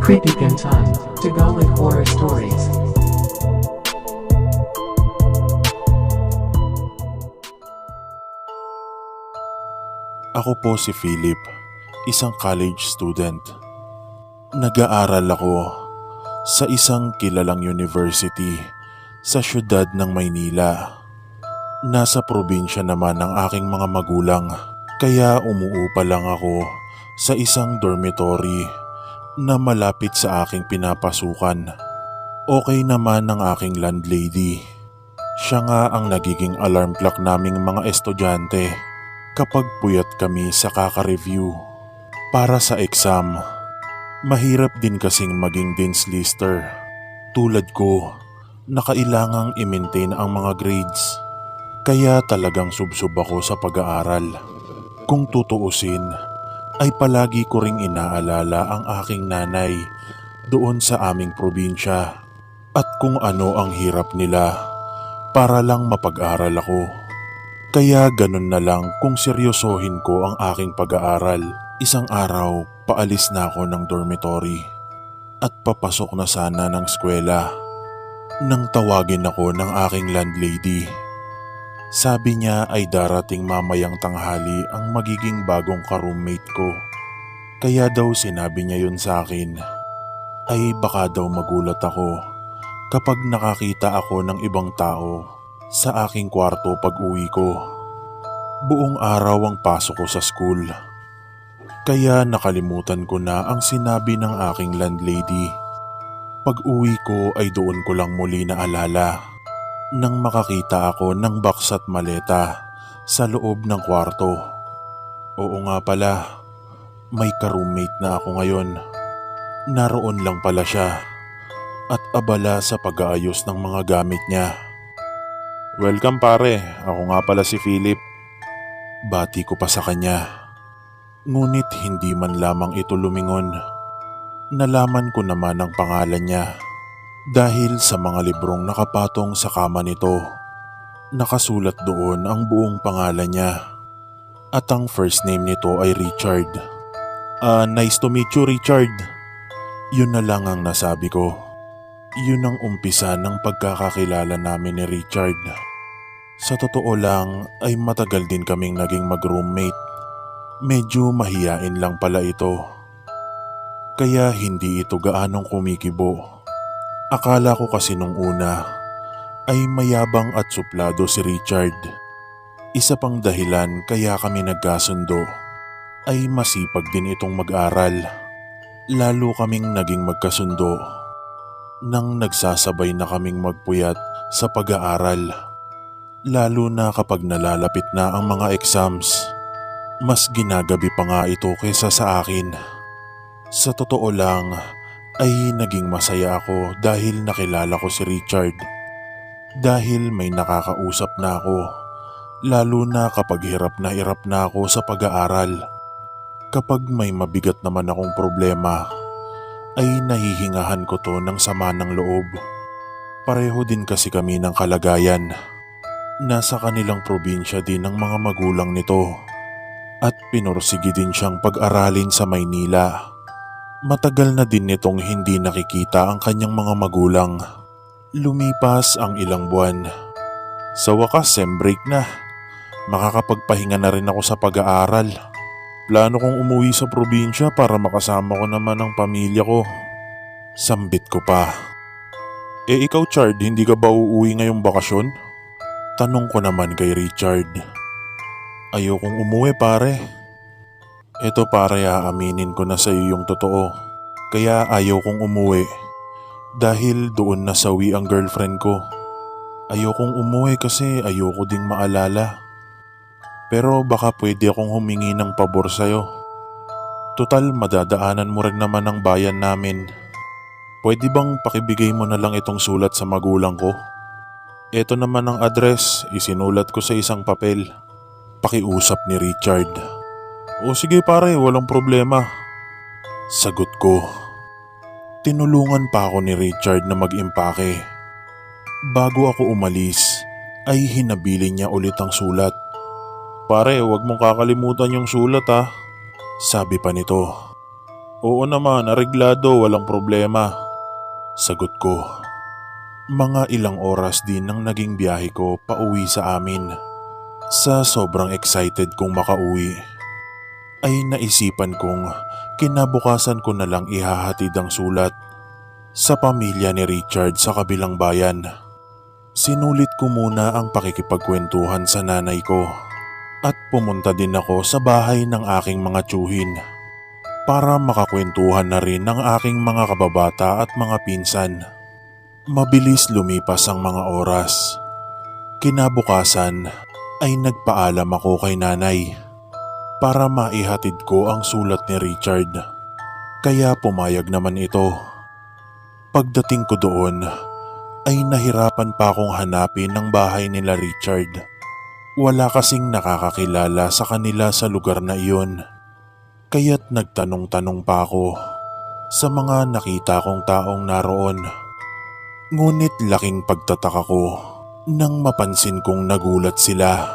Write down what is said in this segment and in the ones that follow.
Creepy Pintan, Tagalog Horror Stories. Ako po si Philip, isang college student. Nag-aaral ako sa isang kilalang university sa siyudad ng Maynila. Nasa probinsya naman ang aking mga magulang, kaya umuupa lang ako sa isang dormitory na malapit sa aking pinapasukan. Okay naman ang aking landlady. Siya nga ang nagiging alarm clock naming mga estudyante kapag puyat kami sa kaka-review para sa exam. Mahirap din kasing maging dean's lister tulad ko na kailangang i-maintain ang mga grades. Kaya talagang subsob ako sa pag-aaral. Kung tutuusin ay palagi ko ring inaalala ang aking nanay doon sa aming probinsya at kung ano ang hirap nila para lang mapag-aral ako. Kaya ganun na lang kung seryosohin ko ang aking pag-aaral. Isang araw, paalis na ako ng dormitory at papasok na sana ng eskwela nang tawagin ako ng aking landlady. Sabi niya ay darating mamayang tanghali ang magiging bagong ka-roommate ko. Kaya daw sinabi niya yun sa akin. Ay baka daw magulat ako kapag nakakita ako ng ibang tao sa aking kwarto pag uwi ko. Buong araw ang pasok ko sa school. Kaya nakalimutan ko na ang sinabi ng aking landlady. Pag uwi ko ay doon ko lang muli naalala nang makakita ako ng box at maleta sa loob ng kwarto. Oo nga pala, may ka-roommate na ako ngayon. Naroon lang pala siya at abala sa pag-aayos ng mga gamit niya. Welcome pare, ako nga pala si Philip. Bati ko pa sa kanya. Ngunit hindi man lamang ito lumingon. Nalaman ko naman ang pangalan niya dahil sa mga librong nakapatong sa kama nito. Nakasulat doon ang buong pangalan niya at ang first name nito ay Richard. Nice to meet you, Richard. Yun na lang ang nasabi ko. Yun ang umpisa ng pagkakakilala namin ni Richard. Sa totoo lang ay matagal din kaming naging mag-roommate. Medyo mahiyain lang pala ito. Kaya hindi ito gaanong kumikibo. Akala ko kasi nung una ay mayabang at suplado si Richard. Isa pang dahilan kaya kami nagkasundo ay masipag din itong mag-aral. Lalo kaming naging magkasundo nang nagsasabay na kaming magpuyat sa pag-aaral. Lalo na kapag nalalapit na ang mga exams. Mas ginagabi pa nga ito kaysa sa akin. Sa totoo lang ay naging masaya ako dahil nakilala ko si Richard. Dahil may nakakausap na ako. Lalo na kapag hirap na ako sa pag-aaral. Kapag may mabigat naman akong problema ay nahihingahan ko to ng sama ng loob. Pareho din kasi kami ng kalagayan. Nasa kanilang probinsya din ang mga magulang nito at pinursigi din siyang pag-aralin sa Maynila. Matagal na din nitong hindi nakikita ang kanyang mga magulang. Lumipas ang ilang buwan. Sa wakas, sem break na. Makakapagpahinga na rin ako sa pag-aaral. Plano kong umuwi sa probinsya para makasama ko naman ang pamilya ko. Sambit ko pa. Ikaw Chard, hindi ka ba uuwi ngayong bakasyon? Tanong ko naman kay Richard. Ayokong umuwi pare. Eto pare, aaminin ko na sa iyo yung totoo. Kaya ayokong umuwi. Dahil doon nasawi ang girlfriend ko. Ayokong umuwi kasi ayoko ding maalala. Pero baka pwede akong humingi ng pabor sa'yo. Total, madadaanan mo rin naman ang bayan namin. Pwede bang pakibigay mo na lang itong sulat sa magulang ko? Ito naman ang address, isinulat ko sa isang papel. Pakiusap ni Richard. O sige pare, walang problema. Sagot ko. Tinulungan pa ako ni Richard na mag-impake. Bago ako umalis, ay hinabili niya ulit ang sulat. Pare, huwag mong kakalimutan yung sulat ha. Sabi pa nito. Oo naman, areglado, walang problema. Sagot ko. Mga ilang oras din ang naging biyahe ko pauwi sa amin. Sa sobrang excited kong makauwi, ay naisipan kong kinabukasan ko na lang ihahatid ang sulat sa pamilya ni Richard sa kabilang bayan. Sinulit ko muna ang pakikipagkwentuhan sa nanay ko at pumunta din ako sa bahay ng aking mga tiyuhin para makakwentuhan na rin ng aking mga kababata at mga pinsan. Mabilis lumipas ang mga oras. Kinabukasan ay nagpaalam ako kay nanay para maihatid ko ang sulat ni Richard. Kaya pumayag naman ito. Pagdating ko doon ay nahirapan pa akong hanapin ang bahay nila Richard. Wala kasing nakakakilala sa kanila sa lugar na iyon. Kaya't nagtanong-tanong pa ako sa mga nakita kong taong naroon. Ngunit laking pagtataka ko nang mapansin kong nagulat sila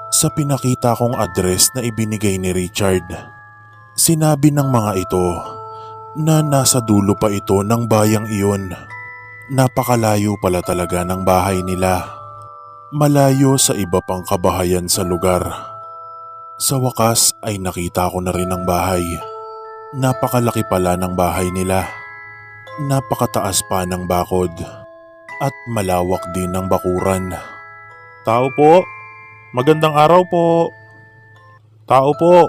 sa pinakita kong address na ibinigay ni Richard. Sinabi ng mga ito na nasa dulo pa ito ng bayang iyon. Napakalayo pala talaga ng bahay nila. Malayo sa iba pang kabahayan sa lugar. Sa wakas ay nakita ko na rin ang bahay. Napakalaki pala ng bahay nila. Napakataas pa ng bakod. At malawak din ng bakuran. Tao po, magandang araw po. Tao po.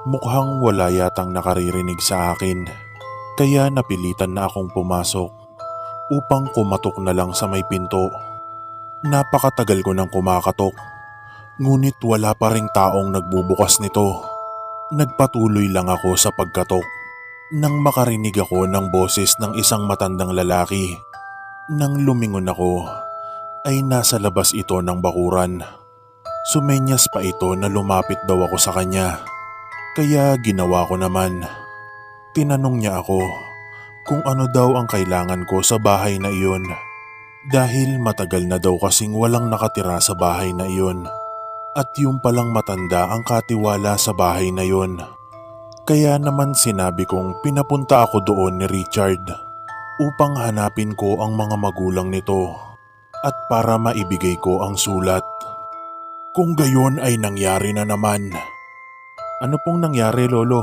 Mukhang wala yatang nakaririnig sa akin. Kaya napilitan na akong pumasok upang kumatok na lang sa may pinto. Napakatagal ko nang kumakatok. Ngunit wala pa ring taong nagbubukas nito. Nagpatuloy lang ako sa pagkatok nang makarinig ako ng boses ng isang matandang lalaki. Nang lumingon ako, ay nasa labas ito ng bakuran. Sumenyas pa ito na lumapit daw ako sa kanya. Kaya ginawa ko naman. Tinanong niya ako kung ano daw ang kailangan ko sa bahay na iyon. Dahil matagal na daw kasing walang nakatira sa bahay na iyon. At yung palang matanda ang katiwala sa bahay na iyon. Kaya naman sinabi kong pinapunta ako doon ni Richard upang hanapin ko ang mga magulang nito at para maibigay ko ang sulat. Kung gayon ay nangyari na naman. Ano pong nangyari, Lolo?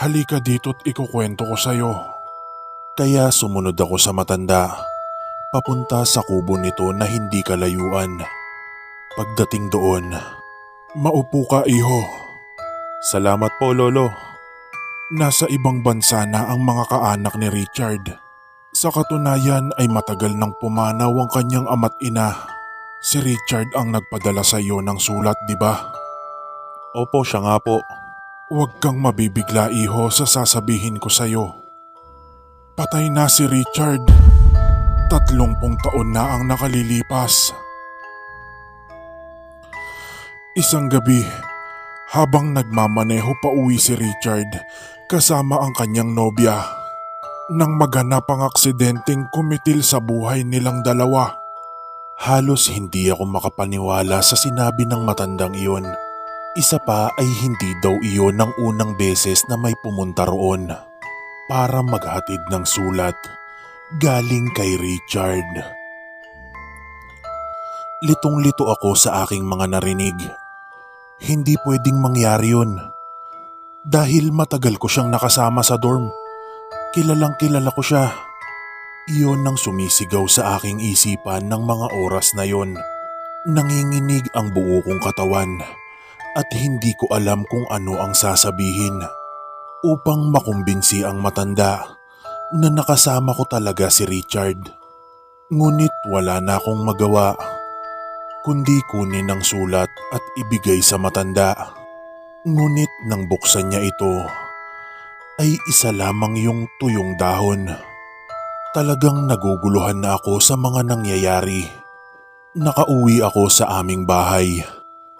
Halika dito't ikukwento ko sa'yo. Kaya sumunod ako sa matanda, papunta sa kubo nito na hindi kalayuan. Pagdating doon, maupo ka, iho. Salamat po, Lolo. Nasa ibang bansa na ang mga kaanak ni Richard. Sa katunayan ay matagal nang pumanaw ang kanyang ama't ina. Si Richard ang nagpadala sa iyo ng sulat, di ba? Opo, siya nga po. Huwag kang mabibigla, iho, sa sasabihin ko sa iyo. Patay na si Richard. 30 taon na ang nakalilipas. Isang gabi, habang nagmamaneho pa uwi si Richard kasama ang kanyang nobya, nang maganap ang aksidenteng kumitil sa buhay nilang dalawa. Halos hindi ako makapaniwala sa sinabi ng matandang iyon. Isa pa ay hindi daw iyon ang unang beses na may pumunta roon para maghatid ng sulat galing kay Richard. Litong-lito ako sa aking mga narinig. Hindi pwedeng mangyari yun. Dahil matagal ko siyang nakasama sa dorm. Kilalang kilala ko siya. Iyon ang sumisigaw sa aking isipan ng mga oras na yon. Nanginginig ang buo kong katawan at hindi ko alam kung ano ang sasabihin upang makumbinsi ang matanda na nakasama ko talaga si Richard. Ngunit wala na akong magawa kundi kunin ang sulat at ibigay sa matanda. Ngunit nang buksan niya ito, ay isa lamang yung tuyong dahon. Talagang naguguluhan na ako sa mga nangyayari. Nakauwi ako sa aming bahay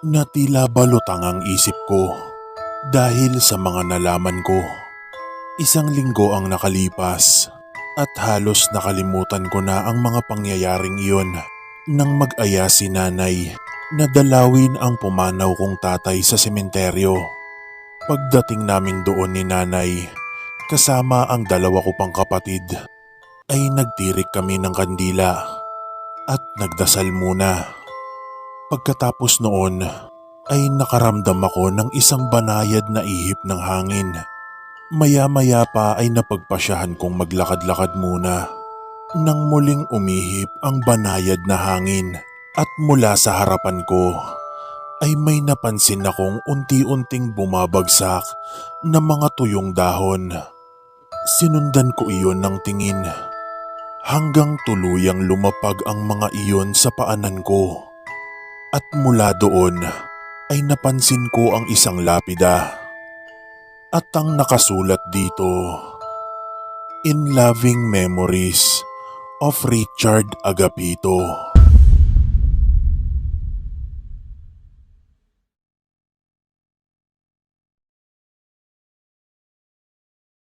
na tila balutang ang isip ko dahil sa mga nalaman ko. Isang linggo ang nakalipas at halos nakalimutan ko na ang mga pangyayaring iyon nang mag-aya si nanay na dalawin ang pumanaw kong tatay sa sementeryo. Pagdating namin doon ni nanay, kasama ang dalawa ko pang kapatid, ay nagtirik kami ng kandila at nagdasal muna. Pagkatapos noon ay nakaramdam ako ng isang banayad na ihip ng hangin. Maya-maya pa ay napagpasyahan kong maglakad-lakad muna. Nang muling umihip ang banayad na hangin at mula sa harapan ko ay may napansin akong unti-unting bumabagsak na mga tuyong dahon. Sinundan ko iyon ng tingin hanggang tuluyang lumapag ang mga iyon sa paanan ko. At mula doon ay napansin ko ang isang lapida. At ang nakasulat dito, "In loving memories of Richard Agapito."